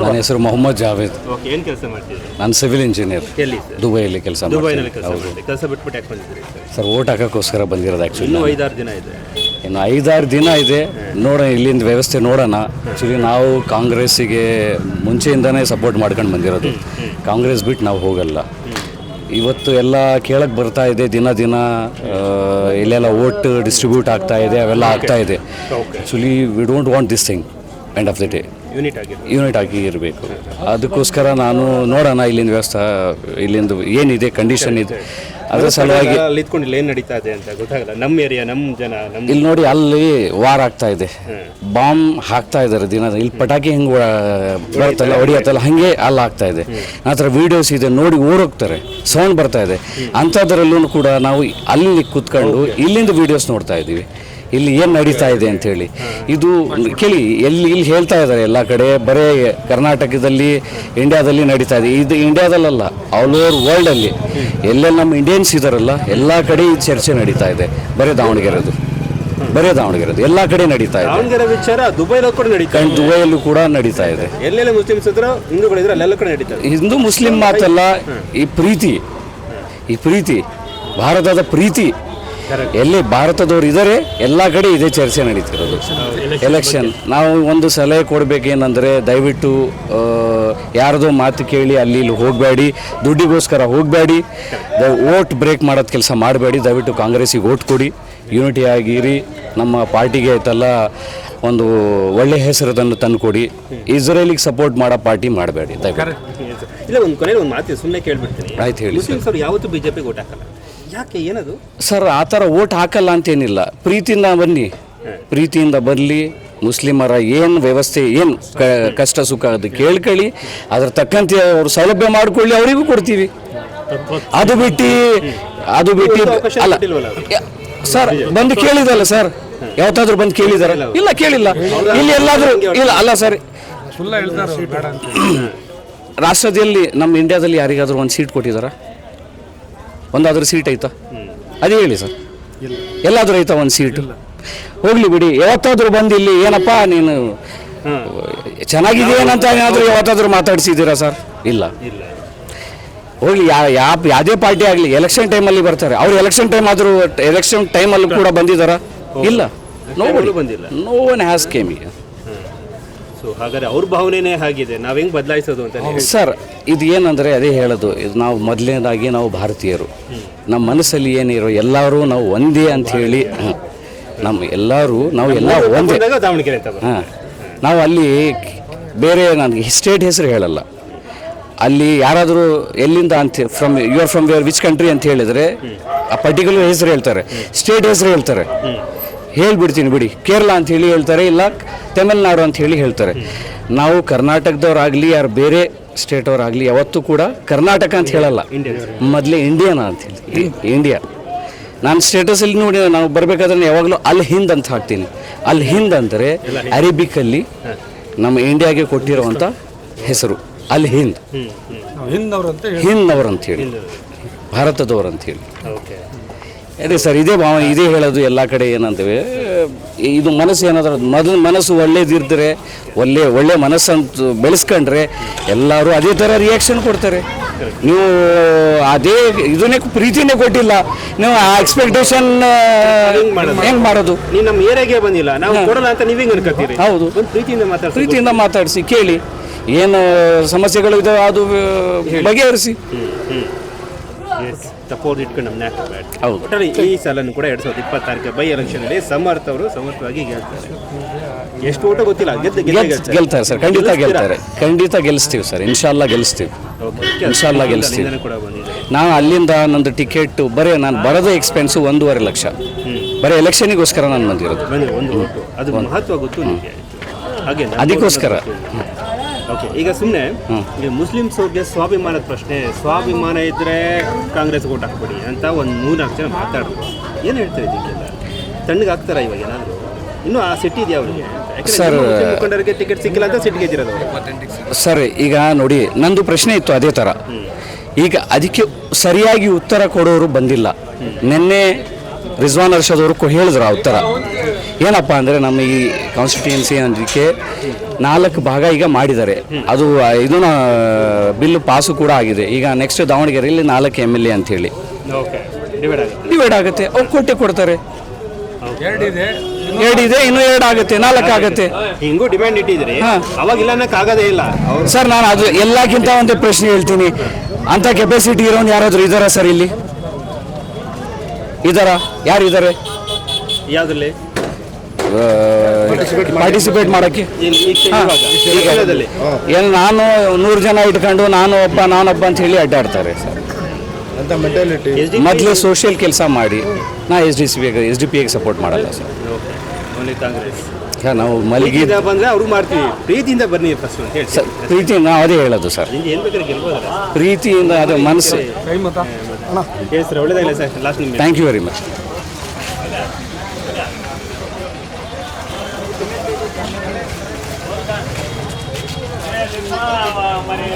ನನ್ನ ಹೆಸರು ಮೊಹಮ್ಮದ್ ಜಾವೇದ್. ಓಕೆ, ಏನು ಕೆಲಸ ಮಾಡ್ತಿದ್ದೀರಿ? ನಾನು ಸಿವಿಲ್ ಇಂಜಿನಿಯರ್. ಎಲ್ಲಿ ಸರ್? ದುಬೈಯಲ್ಲಿ ಕೆಲಸ ದುಬೈನಲ್ಲಿ ಕೆಲಸ ಮಾಡ್ತೀರಿ. ಕೆಲಸ ಬಿಟ್ಬಿಟ್ಟು ಯಾಕೆ ಬಂದಿದ್ದೀರಿ ಸರ್? ಓಟ್ ಹಾಕೋಕ್ಕೋಸ್ಕರ ಬಂದಿರೋದು ಆ್ಯಕ್ಚುಲಿ. ಇನ್ನೂ 5-6 ದಿನ ಇದೆ. ಇನ್ನು 5-6 ದಿನ ಇದೆ, ನೋಡೋಣ ಇಲ್ಲಿಂದ ವ್ಯವಸ್ಥೆ ನೋಡೋಣ. ಆ್ಯಕ್ಚುಲಿ ನಾವು ಕಾಂಗ್ರೆಸ್ಸಿಗೆ ಮುಂಚೆಯಿಂದನೇ ಸಪೋರ್ಟ್ ಮಾಡ್ಕೊಂಡು ಬಂದಿರೋದು. ಕಾಂಗ್ರೆಸ್ ಬಿಟ್ಟು ನಾವು ಹೋಗಲ್ಲ. ಇವತ್ತು ಎಲ್ಲ ಕೇಳಕ್ಕೆ ಬರ್ತಾ ಇದೆ, ದಿನ ದಿನ ಇಲ್ಲೆಲ್ಲ ಓಟ್ ಡಿಸ್ಟ್ರಿಬ್ಯೂಟ್ ಆಗ್ತಾ ಇದೆ, ಅವೆಲ್ಲ ಆಗ್ತಾ ಇದೆ. Actually we don't want this thing end of the day. Unit ಆಗಿ ಇರಬೇಕು. ಅದಕ್ಕೋಸ್ಕರ ನಾನು ನೋಡೋಣ ಇಲ್ಲಿಂದ ವ್ಯವಸ್ಥೆ, ಇಲ್ಲಿಂದ ಏನಿದೆ ಕಂಡೀಷನ್ ಇದೆ, ಅದರ ಸಲುವಾಗಿ ಇತ್ಕೊಂಡು ಏನು ನಡೀತಾ ಇದೆ ಅಂತ ಗೊತ್ತಾಗಲ್ಲ. ನಮ್ಮ ಏರಿಯಾ, ನಮ್ಮ ಜನ, ಇಲ್ಲಿ ನೋಡಿ ಅಲ್ಲಿ ವಾರ್ ಆಗ್ತಾ ಇದೆ, ಬಾಂಬ್ ಹಾಕ್ತಾ ಇದ್ದಾರೆ ದಿನ. ಇಲ್ಲಿ ಪಟಾಕಿ ಹೆಂಗೆ ಬರುತ್ತಲ್ಲ, ಹೊಡಿಯತ್ತಲ್ಲ, ಹಾಗೆ ಅಲ್ಲಿ ಆಗ್ತಾ ಇದೆ. ನಂತರ ವೀಡಿಯೋಸ್ ಇದೆ, ನೋಡಿ ಓಡೋಗ್ತಾರೆ, ಸೌಂಡ್ ಬರ್ತಾ ಇದೆ. ಅಂಥದ್ರಲ್ಲೂ ಕೂಡ ನಾವು ಅಲ್ಲಿ ಕೂತ್ಕೊಂಡು ಇಲ್ಲಿಂದ ವೀಡಿಯೋಸ್ ನೋಡ್ತಾ ಇದ್ದೀವಿ, ಇಲ್ಲಿ ಏನು ನಡೀತಾ ಇದೆ ಅಂಥೇಳಿ. ಇದು ಕೇಳಿ, ಇಲ್ಲಿ ಹೇಳ್ತಾ ಇದ್ದಾರೆ ಎಲ್ಲ ಕಡೆ, ಬರೀ ಕರ್ನಾಟಕದಲ್ಲಿ, ಇಂಡಿಯಾದಲ್ಲಿ ನಡೀತಾ ಇದೆ. ಇದು ಇಂಡಿಯಾದಲ್ಲ, ಆಲ್ ಓವರ್ ವರ್ಲ್ಡಲ್ಲಿ ಎಲ್ಲೆಲ್ಲಿ ನಮ್ಮ ಇಂಡಿಯನ್ಸ್ ಇದ್ದಾರಲ್ಲ ಎಲ್ಲ ಕಡೆ ಈ ಚರ್ಚೆ ನಡೀತಾ ಇದೆ. ಬರೀ ದಾವಣಗೆರೆದು ಎಲ್ಲ ಕಡೆ ನಡೀತಾ ಇದೆ. ದಾವಣಗೆರೆ ವಿಚಾರ ದುಬೈಲೂ ಕೂಡ ನಡೀತಾ ಇದೆ, ದುಬೈಯಲ್ಲೂ ಕೂಡ ನಡೀತಾ ಇದೆ. ಎಲ್ಲೆಲ್ಲ ಮುಸ್ಲಿಮ್ಸ್ ಇದ್ರು, ಹಿಂದೂಗಳಿದ್ರು, ಅಲ್ಲೆಲ್ಲ ಕಡೆ ನಡೀತಾ ಇದೆ. ಹಿಂದೂ ಮುಸ್ಲಿಂ ಮಾತಲ್ಲ, ಈ ಪ್ರೀತಿ ಭಾರತದ ಪ್ರೀತಿ ಎಲ್ಲಿ ಭಾರತದವ್ರು ಇದ್ದಾರೆ ಎಲ್ಲ ಕಡೆ ಇದೇ ಚರ್ಚೆ ನಡೀತಿರೋದು. ಎಲೆಕ್ಷನ್ ನಾವು ಒಂದು ಸಲಹೆ ಕೊಡಬೇಕೇನೆಂದರೆ, ದಯವಿಟ್ಟು ಯಾರ್ದೋ ಮಾತು ಕೇಳಿ ಅಲ್ಲಿ ಇಲ್ಲಿ ಹೋಗಬೇಡಿ, ದುಡ್ಡಿಗೋಸ್ಕರ ಹೋಗಬೇಡಿ, ಓಟ್ ಬ್ರೇಕ್ ಮಾಡೋದು ಕೆಲಸ ಮಾಡಬೇಡಿ. ದಯವಿಟ್ಟು ಕಾಂಗ್ರೆಸ್ಸಿಗೆ ಓಟ್ ಕೊಡಿ, ಯೂನಿಟಿ ಆಗಿರಿ, ನಮ್ಮ ಪಾರ್ಟಿಗೆ ಆಯ್ತಲ್ಲ ಒಂದು ಒಳ್ಳೆ ಹೆಸರದನ್ನು ತಂದುಕೊಡಿ. ಇಸ್ರೇಲಿಗೆ ಸಪೋರ್ಟ್ ಮಾಡೋ ಪಾರ್ಟಿ ಮಾಡಬೇಡಿ ದಯವಿಟ್ಟು. ಇಲ್ಲ, ಒಂದು ಕೊನೆಯಲ್ಲಿ ಒಂದು ಮಾತು ಸುಮ್ಮನೆ ಕೇಳ್ಬಿಡ್ತೀನಿ. ಆಯ್ತು ಹೇಳಿ. ಮುಸ್ಲಿಮ್ಸ್ ಅವರು ಯಾವತ್ತೂ ಬಿಜೆಪಿಗೆ ಓಟ್ ಹಾಕಲ್ಲ, ಯಾಕೆ, ಏನದು ಸರ್? ಆ ಥರ ಓಟ್ ಹಾಕಲ್ಲ ಅಂತೇನಿಲ್ಲ, ಪ್ರೀತಿಯಿಂದ ಬರಲಿ. ಮುಸ್ಲಿಮರ ಏನು ವ್ಯವಸ್ಥೆ, ಏನು ಕಷ್ಟ ಸುಖ ಅದು ಕೇಳ್ಕೊಳ್ಳಿ, ಅದ್ರ ತಕ್ಕಂತೆ ಅವ್ರು ಸೌಲಭ್ಯ ಮಾಡಿಕೊಳ್ಳಿ, ಅವರಿಗೂ ಕೊಡ್ತೀವಿ. ಅದು ಬಿಟ್ಟು ಅಲ್ಲ ಸರ್, ಬಂದು ಕೇಳಿದಲ್ಲ ಸರ್, ಯಾವತ್ತಾದ್ರೂ ಬಂದು ಕೇಳಿದಾರ? ಇಲ್ಲ, ಕೇಳಿಲ್ಲ. ಇಲ್ಲಿ ಎಲ್ಲಾದರೂ ಇಲ್ಲ ಅಲ್ಲ ಸರ್. ರಾಷ್ಟ್ರದಲ್ಲಿ ನಮ್ಮ ಇಂಡಿಯಾದಲ್ಲಿ ಯಾರಿಗಾದ್ರೂ ಒಂದು ಸೀಟ್ ಕೊಟ್ಟಿದ್ದಾರಾ? ಒಂದಾದ್ರೂ ಸೀಟ್ ಐತಾ? ಅದೇ ಹೇಳಿ ಸರ್, ಎಲ್ಲಾದರೂ ಐತಾ ಒಂದು ಸೀಟು? ಹೋಗ್ಲಿ ಬಿಡಿ. ಯಾವತ್ತಾದ್ರೂ ಬಂದು ಇಲ್ಲಿ ಏನಪ್ಪ ನೀನು ಚೆನ್ನಾಗಿದೆಯೇನಂತ ಏನಾದರೂ ಯಾವತ್ತಾದ್ರೂ ಮಾತಾಡ್ಸಿದ್ದೀರಾ ಸರ್? ಇಲ್ಲ. ಹೋಗ್ಲಿ, ಯಾವುದೇ ಪಾರ್ಟಿ ಆಗಲಿ ಎಲೆಕ್ಷನ್ ಟೈಮಲ್ಲಿ ಬರ್ತಾರೆ. ಅವ್ರು ಎಲೆಕ್ಷನ್ ಟೈಮಲ್ಲೂ ಕೂಡ ಬಂದಿದ್ದಾರಾ? ಇಲ್ಲ. No one has come here. ಹಾಗಾದ್ರೆ ಅವ್ರ ಭಾವನೆನೇ ಹಾಗಿದೆ, ನಾವು ಹೆಂಗೆ ಬದಲಾಯಿಸೋದು ಅಂತ ಸರ್? ಇದು ಏನಂದರೆ ಅದೇ ಹೇಳೋದು, ಇದು ನಾವು ಮೊದಲನೇದಾಗಿ ನಾವು ಭಾರತೀಯರು, ನಮ್ಮ ಮನಸ್ಸಲ್ಲಿ ಏನಿರೋ ಎಲ್ಲರೂ ನಾವು ಒಂದೇ ಅಂಥೇಳಿ, ನಾವು ಎಲ್ಲ ಒಂದೇ. ಹಾಂ, ನಾವು ಅಲ್ಲಿ ಬೇರೆ ನನಗೆ ಸ್ಟೇಟ್ ಹೆಸರು ಹೇಳಲ್ಲ. ಅಲ್ಲಿ ಯಾರಾದರೂ ಎಲ್ಲಿಂದ ಅಂತ you are from which country ಅಂತ ಹೇಳಿದರೆ ಆ ಪರ್ಟಿಕ್ಯುಲರ್ ಹೆಸರು ಹೇಳ್ತಾರೆ, ಸ್ಟೇಟ್ ಹೆಸರು ಹೇಳ್ತಾರೆ. ಹೇಳ್ಬಿಡ್ತೀನಿ ಬಿಡಿ, ಕೇರಳ ಅಂತ ಹೇಳಿ ಹೇಳ್ತಾರೆ, ಇಲ್ಲ ತಮಿಳ್ನಾಡು ಅಂತ ಹೇಳಿ ಹೇಳ್ತಾರೆ. ನಾವು ಕರ್ನಾಟಕದವ್ರಾಗಲಿ ಯಾರು ಬೇರೆ ಸ್ಟೇಟವ್ರಾಗಲಿ ಯಾವತ್ತೂ ಕೂಡ ಕರ್ನಾಟಕ ಅಂತ ಹೇಳಲ್ಲ, ಮೊದಲೇ ಇಂಡಿಯಾನ ಅಂತ ಹೇಳಿ ಇಂಡಿಯಾ. ನಾನು ಸ್ಟೇಟಸಲ್ಲಿ ನೋಡಿ, ನಾವು ಬರಬೇಕಾದ್ರೆ ಯಾವಾಗಲೂ ಅಲ್ ಹಿಂದ್ ಅಂತ ಹಾಕ್ತೀನಿ. ಅಲ್ ಹಿಂದ್ ಅಂದರೆ ಅರೇಬಿಕಲ್ಲಿ ನಮ್ಮ ಇಂಡಿಯಾಗೆ ಕೊಟ್ಟಿರುವಂಥ ಹೆಸರು ಅಲ್ ಹಿಂದ್, ಹಿಂದವ್ರು ಅಂತೇಳಿ, ಭಾರತದವ್ರು ಅಂತೇಳಿ. ಅದೇ ಸರ್, ಇದೇ ಭಾವನೆ, ಇದೇ ಹೇಳೋದು ಎಲ್ಲ ಕಡೆ. ಏನಂತೇವೆ, ಇದು ಮನಸ್ಸು ಏನಾದರೂ ಮೊದಲು ಮನಸ್ಸು ಒಳ್ಳೇದಿದ್ದರೆ, ಒಳ್ಳೆ ಮನಸ್ಸಂತ ಬೆಳೆಸ್ಕೊಂಡ್ರೆ ಎಲ್ಲರೂ ಅದೇ ಥರ ರಿಯಾಕ್ಷನ್ ಕೊಡ್ತಾರೆ. ನೀವು ಅದೇ ಇದನ್ನೇ ಪ್ರೀತಿನೇ ಕೊಟ್ಟಿಲ್ಲ, ನೀವು ಆ ಎಕ್ಸ್ಪೆಕ್ಟೇಷನ್ ಹೆಂಗೆ ಮಾಡೋದು? ನೀವು ನಮ್ಮ ಏರಿಯಾಗೆ ಬಂದಿಲ್ಲ, ನಾವು ಕೊಡಲ್ಲ ಅಂತ ನೀವೇ ಅನ್ಕೋತೀರಿ. ಹೌದು, ಪ್ರೀತಿಯಿಂದ ಮಾತಾಡಿಸಿ, ಕೇಳಿ, ಏನು ಸಮಸ್ಯೆಗಳು ಇದಾವೆ ಅದು ಬಗೆಹರಿಸಿ. ಸಪೋರ್ಟ್ ಇಟ್ಕೊಂಡು ನಮ್ಮನ್ನ ಹೌದು. ಒಟ್ಟಲ್ಲಿ ಈ ಸಲನೂ ಕೂಡ 2026 ಬೈ ಎಲೆಕ್ಷನಲ್ಲಿ ಸಮರ್ಥ ಅವರು ಸಮರ್ಥವಾಗಿ ಗೆಲ್ತಾರೆ. ಎಷ್ಟು ಓಟ ಗೊತ್ತಿಲ್ಲ, ಗೆಲ್ತಾರೆ ಸರ್, ಖಂಡಿತ ಗೆಲ್ಲಿಸ್ತೀವಿ ಸರ್, ಇನ್ಶಾಲ್ಲ ಗೆಲ್ಲಿಸ್ತೀವಿ. ನಾನು ಅಲ್ಲಿಂದ ನಂದು ಟಿಕೆಟ್ ಬರೀ ನಾನು ಬರೋದೇ ಎಕ್ಸ್ಪೆನ್ಸು 1.5 ಲಕ್ಷ, ಬರೀ ಎಲೆಕ್ಷನಿಗೋಸ್ಕರ ನಾನು ಬಂದಿರೋದು. ಅದು ಮಹತ್ವ ಗೊತ್ತು ನಿಮಗೆ, ಹಾಗೆ ಅದಕ್ಕೋಸ್ಕರ. ಓಕೆ, ಈಗ ಸುಮ್ಮನೆ ಮುಸ್ಲಿಮ್ಸ್ ಅವ್ರಿಗೆ ಸ್ವಾಭಿಮಾನದ ಪ್ರಶ್ನೆ, ಸ್ವಾಭಿಮಾನ ಇದ್ದರೆ ಕಾಂಗ್ರೆಸ್ ಓಟ್ ಹಾಕ್ಬಿಡಿ ಅಂತ ಒಂದು 3-4 ಜನ ಮಾತಾಡೋದು, ಏನು ಹೇಳ್ತಾರೆ ಇದಕ್ಕೆಲ್ಲ? ತಣ್ಣಗೆ ಹಾಕ್ತಾರ ಇವಾಗ ಏನಾದರೂ? ಇನ್ನೂ ಆ ಸಿಟ್ಟು ಇದೆಯಾ ಅವರಿಗೆ? ಸರ್, ಮುಖಂಡರಿಗೆ ಟಿಕೆಟ್ ಸಿಕ್ಕಿಲ್ಲ ಅಂತ ಸಿಟ್ಟಿಗೆ ಇದ್ದಿರೋದು ಸರ್. ಈಗ ನೋಡಿ, ನಂದು ಪ್ರಶ್ನೆ ಇತ್ತು ಅದೇ ಥರ. ಈಗ ಅದಕ್ಕೆ ಸರಿಯಾಗಿ ಉತ್ತರ ಕೊಡೋರು ಬಂದಿಲ್ಲ. ನಿನ್ನೆ ರಿಜ್ವಾನ್ ಅರ್ಷದ್ ಅವರು ಹೇಳಿದ್ರು ಆ ಉತ್ತರ. ಏನಪ್ಪ ಅಂದರೆ ನಮ್ಮ ಈ ಕಾನ್ಸ್ಟಿಟ್ಯೂನ್ಸಿ ಅದಕ್ಕೆ 4 ಭಾಗ ಈಗ ಮಾಡಿದ್ದಾರೆ. ಅದು ಇದನ್ನ ಬಿಲ್ ಪಾಸು ಕೂಡ ಆಗಿದೆ. ಈಗ ನೆಕ್ಸ್ಟ್ ದಾವಣಗೆರೆಯಲ್ಲಿ 4 MLA ಅಂಥೇಳಿ ಓಕೆ ಡಿವೈಡ್ ಆಗುತ್ತೆ. ಡಿವೈಡ್ ಆಗುತ್ತೆ. ಅವ್ರು ಕೊಡ್ತಾರೆ. 2 ಇದೆ, ಇನ್ನೂ 2 ಆಗುತ್ತೆ, 4 ಆಗುತ್ತೆ. ಹಿಂಗೂ ಡಿಮ್ಯಾಂಡ್ ಇಟ್ಟಿದ್ರಿ, ಹಾ. ಅವಾಗ ಇಲ್ಲ ಅನ್ನಕ್ಕೆ ಆಗೋದೇ ಇಲ್ಲ. ಅವ್ರು ಸರ್ ನಾನು ಅದು ಎಲ್ಲಕ್ಕಿಂತ ಒಂದು ಪ್ರಶ್ನೆ ಹೇಳ್ತೀನಿ. ಅಂಥ ಕೆಪಾಸಿಟಿ ಇರೋನು ಯಾರಾದರೂ ಇದ್ದಾರಾ ಸರ್ ಇಲ್ಲಿ? ಇದ್ದಾರಾ? ಯಾರು ಇದ್ದಾರೆ ಯಾವುದ್ರಲ್ಲಿ ಪಾರ್ಟಿಸಿಪೇಟ್ ಮಾಡೋಕ್ಕೆ? ಇವಾಗದಲ್ಲಿ ಏನು ನಾನು 100 ಜನ ಇಟ್ಕೊಂಡು ನಾನೊಬ್ಬ ಅಂತ ಹೇಳಿ ಅಡ್ಡಾಡ್ತಾರೆ ಸರ್. ಅಂತ ಮೆಂಟಾಲಿಟಿ. ಮೊದಲು ಸೋಷಿಯಲ್ ಕೆಲಸ ಮಾಡಿ. ನಾ SDP ಸಪೋರ್ಟ್ ಮಾಡಲ್ಲ ಸರ್. ಓನ್ಲಿ ಕಾಂಗ್ರೆಸ್. ನಾವು ಮಲಗಿ ಪ್ರೀತಿಯಿಂದ ಬಂದ್ರೆ ಅವ್ರು ಮಾಡ್ತೀವಿ, ಪ್ರೀತಿಯಿಂದ ಬನ್ನಿ ಫಸ್ಟ್ ಅಂತ ಹೇಳಿ. ಸರ್ ಪ್ರೀತಿ ನಾವು ಅದೇ ಹೇಳೋದು ಸರ್. ಹಿಂಗೆ ಏನು ಬೇಕಾದ್ರೆ ಗೆಲ್ಬೋದಲ್ಲ. ಪ್ರೀತಿಯಿಂದ ಅದು ಮನಸ್ಸು. ಹೇಳಿ ಸರ್, ಒಳ್ಳೇದಾಗಿಲ್ಲ ಸರ್. ಲಾಸ್ಟ್ ನಿಮಗೆ ಥ್ಯಾಂಕ್ ಯು ವೆರಿ ಮಚ್. ಮನೆ